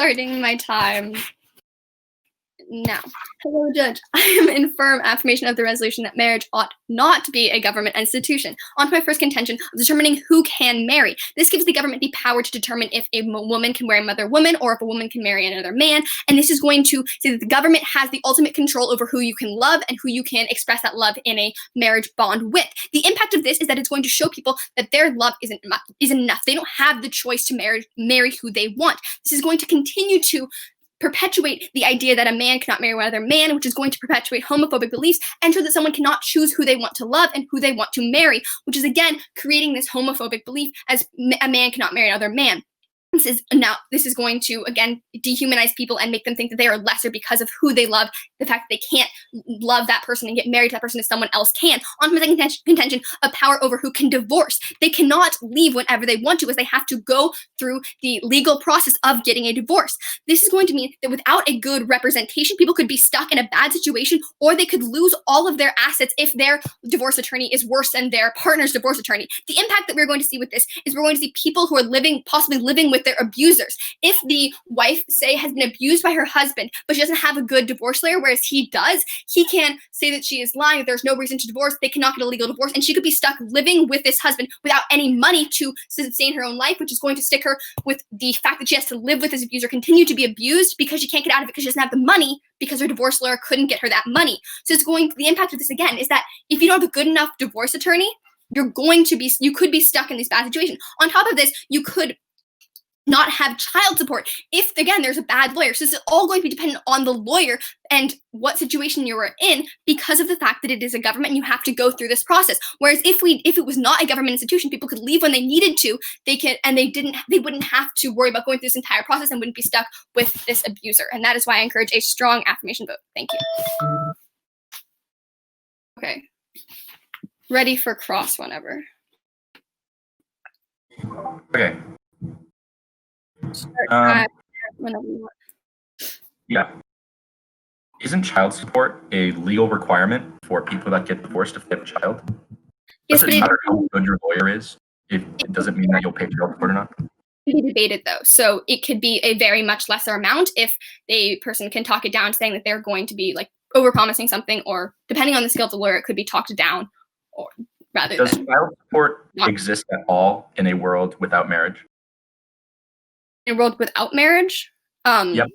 starting my time now. Hello, Judge. I am in firm affirmation of the resolution that marriage ought not to be a government institution. On to my first contention of determining who can marry. This gives the government the power to determine if a woman can marry another woman or if a woman can marry another man. And this is going to say that the government has the ultimate control over who you can love and who you can express that love in a marriage bond with. The impact of this is that it's going to show people that their love isn't enough. They don't have the choice to marry who they want. This is going to continue to perpetuate the idea that a man cannot marry another man, which is going to perpetuate homophobic beliefs, and show that someone cannot choose who they want to love and who they want to marry, which is again creating this homophobic belief as a man cannot marry another man. This is going to, again, dehumanize people and make them think that they are lesser because of who they love, the fact that they can't love that person and get married to that person if someone else can. On to my second contention of power over who can divorce. They cannot leave whenever they want to, as they have to go through the legal process of getting a divorce. This is going to mean that without a good representation, people could be stuck in a bad situation, or they could lose all of their assets if their divorce attorney is worse than their partner's divorce attorney. The impact that we're going to see with this is we're going to see people who are possibly living with their abusers. If the wife, say, has been abused by her husband, but she doesn't have a good divorce lawyer, whereas he does, he can say that she is lying, that there's no reason to divorce, they cannot get a legal divorce, and she could be stuck living with this husband without any money to sustain her own life, which is going to stick her with the fact that she has to live with this abuser, continue to be abused because she can't get out of it because she doesn't have the money because her divorce lawyer couldn't get her that money. So the impact of this, again, is that if you don't have a good enough divorce attorney, you could be stuck in this bad situation. On top of this, you could not have child support if, again, there's a bad lawyer. So this is all going to be dependent on the lawyer and what situation you were in because of the fact that it is a government and you have to go through this process. Whereas if it was not a government institution, people could leave when they needed to. They wouldn't have to worry about going through this entire process and wouldn't be stuck with this abuser. And that is why I encourage a strong affirmation vote. Thank you. Okay. Ready for cross whenever. Okay. Whenever you want. Yeah. Isn't child support a legal requirement for people that get divorced if they have a child? Yes, Does it matter how good your lawyer is? It doesn't mean that you'll pay child support or not. Be debated though, so it could be a very much lesser amount if a person can talk it down, saying that they're going to be like overpromising something, or depending on the skill of the lawyer, it could be talked down, or rather. Does child support exist at all in a world without marriage? In a world without marriage, Yep.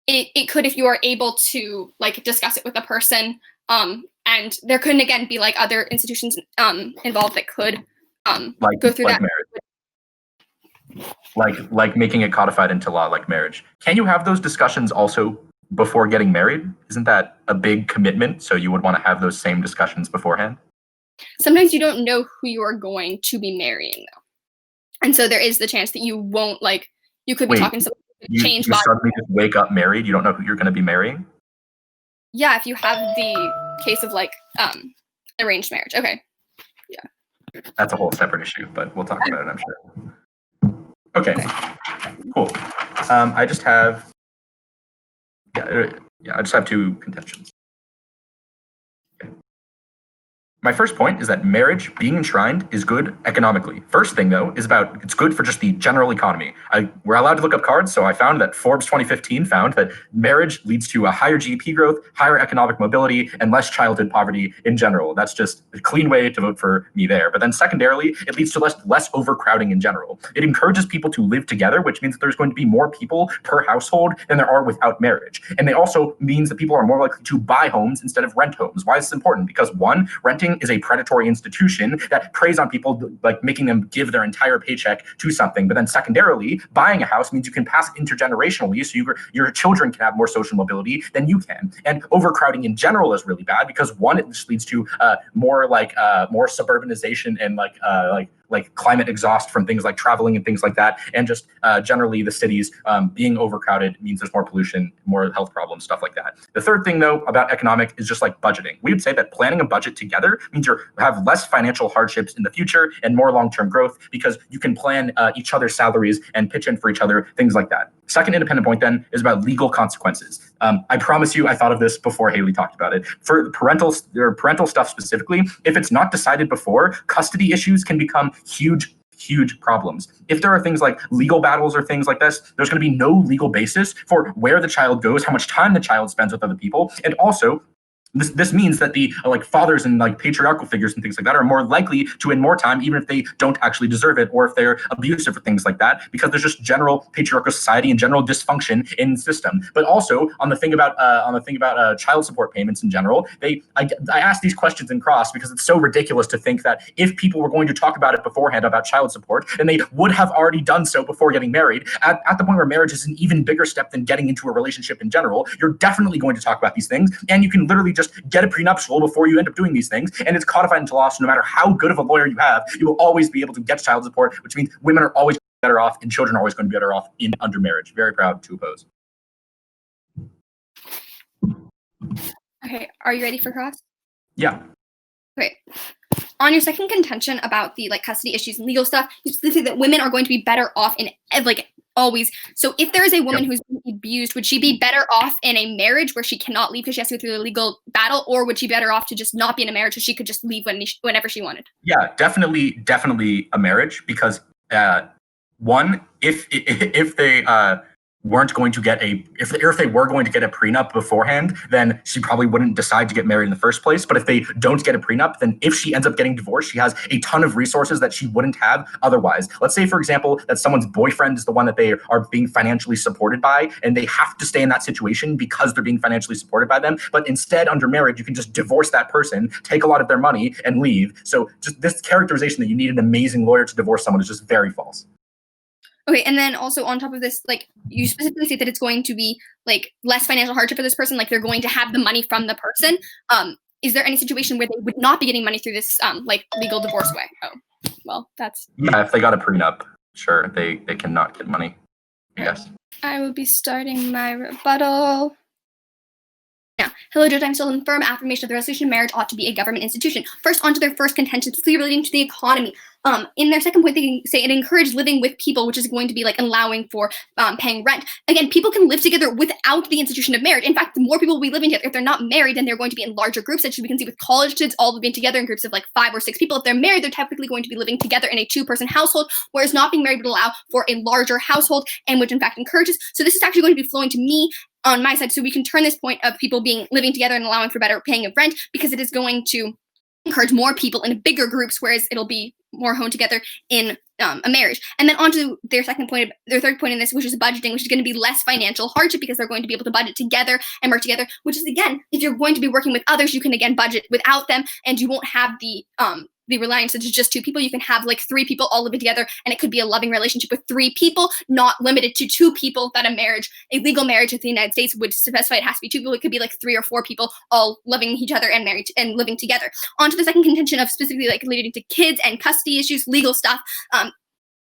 It could, if you are able to like discuss it with a person, and there couldn't again be like other institutions involved that could go through that. Marriage. Like making it codified into law, like marriage. Can you have those discussions also before getting married? Isn't that a big commitment? So you would want to have those same discussions beforehand? Sometimes you don't know who you are going to be marrying though. And so there is the chance that you won't you could be talking to someone who could change. You suddenly just wake up married. You don't know who you're going to be marrying. Yeah, if you have the case of arranged marriage. Okay. Yeah. That's a whole separate issue, but we'll talk about it, I'm sure. Okay. Cool. I just have two contentions. My first point is that marriage being enshrined is good economically. First thing, though, is it's good for just the general economy. We're allowed to look up cards, so I found that Forbes 2015 found that marriage leads to a higher GDP growth, higher economic mobility, and less childhood poverty in general. That's just a clean way to vote for me there. But then secondarily, it leads to less overcrowding in general. It encourages people to live together, which means that there's going to be more people per household than there are without marriage. And it also means that people are more likely to buy homes instead of rent homes. Why is this important? Because one, renting is a predatory institution that preys on people, like making them give their entire paycheck to something. But then secondarily, buying a house means you can pass intergenerationally, so your children can have more social mobility than you can. And overcrowding in general is really bad because one, it just leads to more suburbanization and like climate exhaust from things like traveling and things like that. And just generally the cities being overcrowded means there's more pollution, more health problems, stuff like that. The third thing though about economic is just like budgeting. We would say that planning a budget together means you have less financial hardships in the future and more long-term growth because you can plan each other's salaries and pitch in for each other, things like that. Second independent point then is about legal consequences. I promise you, I thought of this before Hayley talked about it. For parental stuff specifically, if it's not decided before, custody issues can become huge huge problems. If there are things like legal battles or things like this, there's going to be no legal basis for where the child goes, how much time the child spends with other people, and also this means that the fathers and patriarchal figures and things like that are more likely to win more time, even if they don't actually deserve it, or if they're abusive or things like that, because there's just general patriarchal society and general dysfunction in the system. But also on the thing about child support payments in general, I asked these questions in cross because it's so ridiculous to think that if people were going to talk about it beforehand about child support, then they would have already done so before getting married. At the point where marriage is an even bigger step than getting into a relationship in general, you're definitely going to talk about these things, and you can literally just get a prenuptial before you end up doing these things, and it's codified into law. So no matter how good of a lawyer you have, you will always be able to get child support, which means women are always better off and children are always going to be better off under marriage. Very proud to oppose. Okay, are you ready for cross? Yeah. Okay. On your second contention about the custody issues and legal stuff, you specifically say that women are going to be better off in always. So if there is a woman who's being abused, would she be better off in a marriage where she cannot leave because she has to go through the legal battle, or would she be better off to just not be in a marriage so she could just leave whenever she wanted? Yeah, definitely a marriage, because one, if they weren't going to get if they were going to get a prenup beforehand, then she probably wouldn't decide to get married in the first place. But if they don't get a prenup, then if she ends up getting divorced, she has a ton of resources that she wouldn't have otherwise. Let's say, for example, that someone's boyfriend is the one that they are being financially supported by, and they have to stay in that situation because they're being financially supported by them. But instead, under marriage, you can just divorce that person, take a lot of their money, and leave. So just this characterization that you need an amazing lawyer to divorce someone is just very false. Okay, and then also on top of this, you specifically say that it's going to be less financial hardship for this person, they're going to have the money from the person. Is there any situation where they would not be getting money through this legal divorce way? Oh, well, that's if they got a prenup, sure, they cannot get money. Yes. I will be starting my rebuttal. Now, hello, Judge. I'm still in firm affirmation of the resolution marriage ought to be a government institution. First, on to their first contention, specifically relating to the economy. In their second point, they say it encouraged living with people, which is going to be allowing for paying rent. Again, people can live together without the institution of marriage. In fact, the more people will be living together, if they're not married, then they're going to be in larger groups, as we can see with college students all living together in groups of 5 or 6 people. If they're married, they're typically going to be living together in a 2-person household, whereas not being married would allow for a larger household, and which in fact encourages. So this is actually going to be flowing to me on my side, so we can turn this point of people being living together and allowing for better paying of rent, because it is going to encourage more people in bigger groups, whereas it'll be more honed together in a marriage. And then on to their third point in this, which is budgeting, which is going to be less financial hardship because they're going to be able to budget together and work together, which is, again, if you're going to be working with others, you can again budget without them, and you won't have the reliance into just 2 people. You can have 3 people all living together, and it could be a loving relationship with 3 people, not limited to 2 people that a legal marriage in the United States would specify it has to be 2 people. It could be 3 or 4 people all loving each other and married and living together. On to the second contention of specifically relating to kids and custody issues, legal stuff.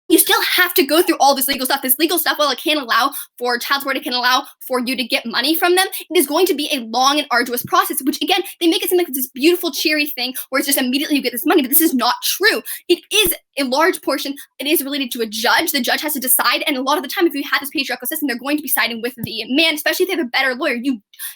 You still have to go through all this legal stuff. This legal stuff, while it can allow for child support, it can allow for you to get money from them, it is going to be a long and arduous process, which, again, they make it seem like it's this beautiful, cheery thing where it's just immediately you get this money, but this is not true. It is a large portion. It is related to a judge. The judge has to decide, and a lot of the time, if you have this patriarchal system, they're going to be siding with the man, especially if they have a better lawyer.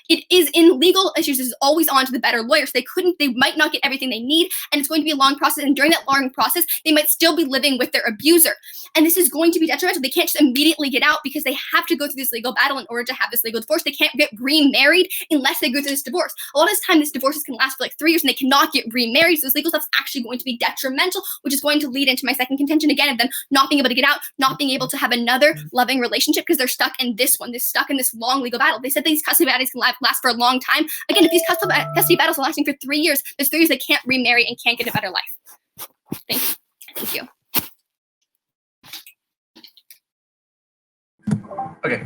It is in legal issues, is always on to the better lawyer, so they might not get everything they need, and it's going to be a long process, and during that long process, they might still be living with their abuser. And this is going to be detrimental. They can't just immediately get out because they have to go through this legal battle in order to have this legal divorce. They can't get remarried unless they go through this divorce. A lot of the time, this divorces can last for 3 years and they cannot get remarried. So this legal stuff is actually going to be detrimental, which is going to lead into my second contention again of them not being able to get out, not being able to have another loving relationship because they're stuck in this one. They're stuck in this long legal battle. They said these custody battles can last for a long time. Again, if these custody battles are lasting for 3 years, there's 3 years they can't remarry and can't get a better life. Thank you. Okay.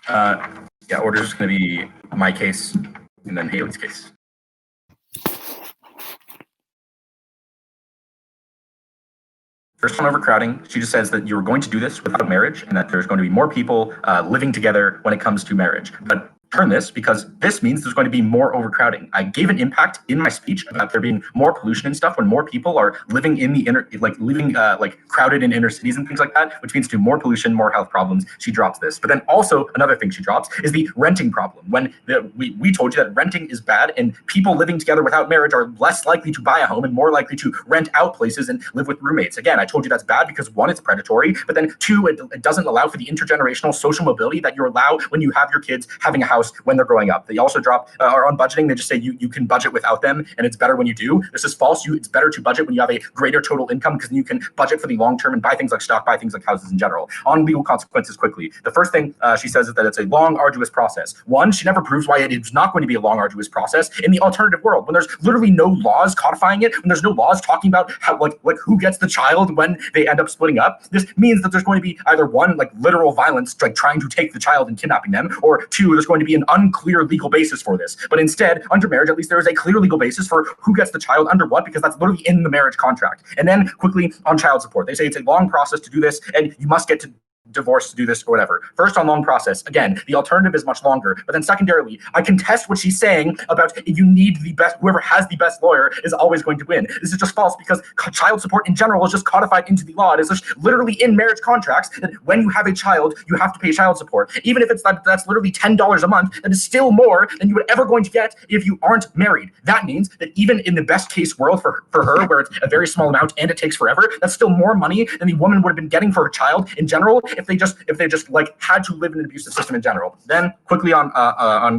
Order is going to be my case and then Hayley's case. First on overcrowding, she just says that you're going to do this without marriage and that there's going to be more people living together when it comes to marriage. But turn this because this means there's going to be more overcrowding. I gave an impact in my speech about there being more pollution and stuff when more people are living in the crowded in inner cities and things like that, which means to more pollution, more health problems. She drops this. But then also another thing she drops is the renting problem. When we told you that renting is bad and people living together without marriage are less likely to buy a home and more likely to rent out places and live with roommates. Again, I told you that's bad because one, it's predatory, but then two, it doesn't allow for the intergenerational social mobility that you allow when you have your kids having a house when they're growing up. They also drop are on budgeting. They just say you can budget without them, and it's better when you do. This is false. It's better to budget when you have a greater total income because then you can budget for the long term and buy things like stock, buy things like houses in general. On legal consequences, quickly. The first thing she says is that it's a long, arduous process. One, she never proves why it is not going to be a long, arduous process in the alternative world when there's literally no laws codifying it, when there's no laws talking about how like who gets the child when they end up splitting up. This means that there's going to be either one, like literal violence, like trying to take the child and kidnapping them, or two, there's going to be an unclear legal basis for this. But instead, under marriage, at least there is a clear legal basis for who gets the child under what, because that's literally in the marriage contract. And then quickly on child support, they say it's a long process to do this and you must get to divorce to do this or whatever. First, on long process, again, the alternative is much longer. But then secondarily, I contest what she's saying about you need the best, whoever has the best lawyer is always going to win. This is just false because child support in general is just codified into the law. It is just literally in marriage contracts that when you have a child, you have to pay child support. Even if that's literally $10 a month, that is still more than you would ever going to get if you aren't married. That means that even in the best case world for her, where it's a very small amount and it takes forever, that's still more money than the woman would have been getting for her child in general if they just like had to live in an abusive system in general. Then quickly on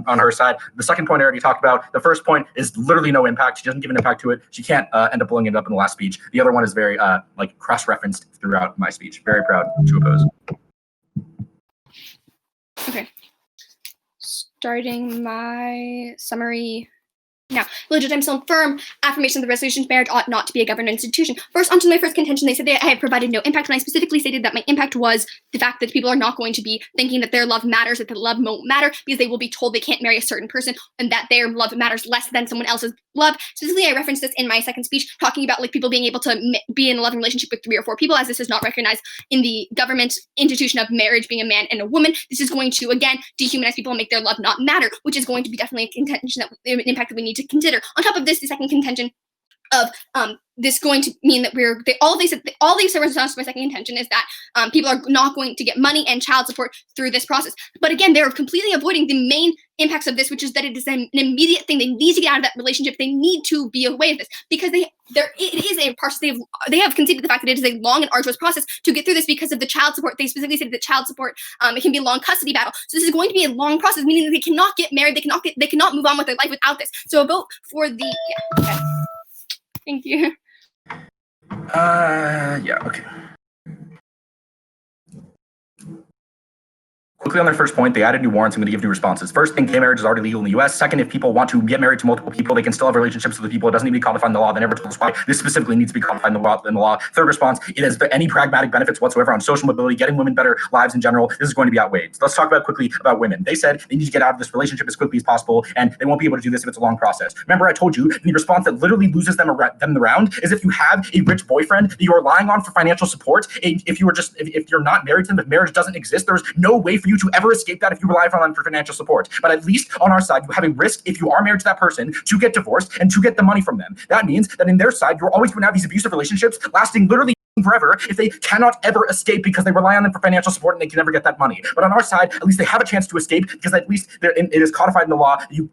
her side, the second point I already talked about. The first point is literally no impact. She doesn't give an impact to it. She can't end up pulling it up in the last speech. The other one is very like cross-referenced throughout my speech. Very proud to oppose. Okay. Starting my summary now. Legit, I'm still firm affirmation of the resolution marriage ought not to be a government institution. First, onto my first contention, they said that I have provided no impact, and I specifically stated that my impact was the fact that people are not going to be thinking that their love matters, that their love won't matter, because they will be told they can't marry a certain person, and that their love matters less than someone else's love. Specifically, I referenced this in my second speech, talking about like people being able to be in a loving relationship with 3 or 4 people, as this is not recognized in the government institution of marriage being a man and a woman. This is going to, again, dehumanize people and make their love not matter, which is going to be definitely a contention that an impact that we need to consider. On top of this, the second contention of this going to mean that all these responses to my second contention is that people are not going to get money and child support through this process. But again, they're completely avoiding the main impacts of this, which is that it is an immediate thing. They need to get out of that relationship. They need to be away of this because it is a process. They have conceded the fact that it is a long and arduous process to get through this because of the child support. They specifically said that child support it can be a long custody battle. So this is going to be a long process, meaning that they cannot get married. They cannot move on with their life without this. So a vote for the okay. Thank you. Yeah, okay. Quickly on their first point, they added new warrants. I'm going to give new responses. First thing, gay marriage is already legal in the U.S. Second, if people want to get married to multiple people, they can still have relationships with the people. It doesn't need to be codified in the law. They never told us why this specifically needs to be codified in the law. Third response, it has any pragmatic benefits whatsoever on social mobility, getting women better lives in general. This is going to be outweighed. So let's talk quickly about women. They said they need to get out of this relationship as quickly as possible, and they won't be able to do this if it's a long process. Remember, I told you the response that literally loses them the round is if you have a rich boyfriend that you are relying on for financial support. If you're not married to them, if marriage doesn't exist, there's no way for you to ever escape that if you rely on them for financial support. But at least on our side, you have a risk if you are married to that person to get divorced and to get the money from them. That means that in their side, you're always going to have these abusive relationships lasting literally forever if they cannot ever escape because they rely on them for financial support and they can never get that money. But on our side, at least they have a chance to escape because at least it is codified in the law. You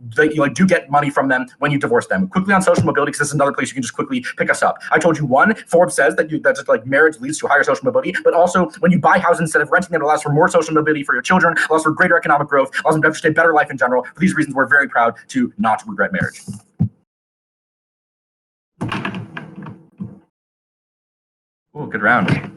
do get money from them when you divorce them. Quickly on social mobility, because this is another place you can just quickly pick us up. I told you one, Forbes says that just like marriage leads to higher social mobility, but also when you buy houses instead of renting them, it allows for more social mobility for your children, allows for greater economic growth, allows them to have a better life in general. For these reasons, we're very proud to not regret marriage. Oh, good round.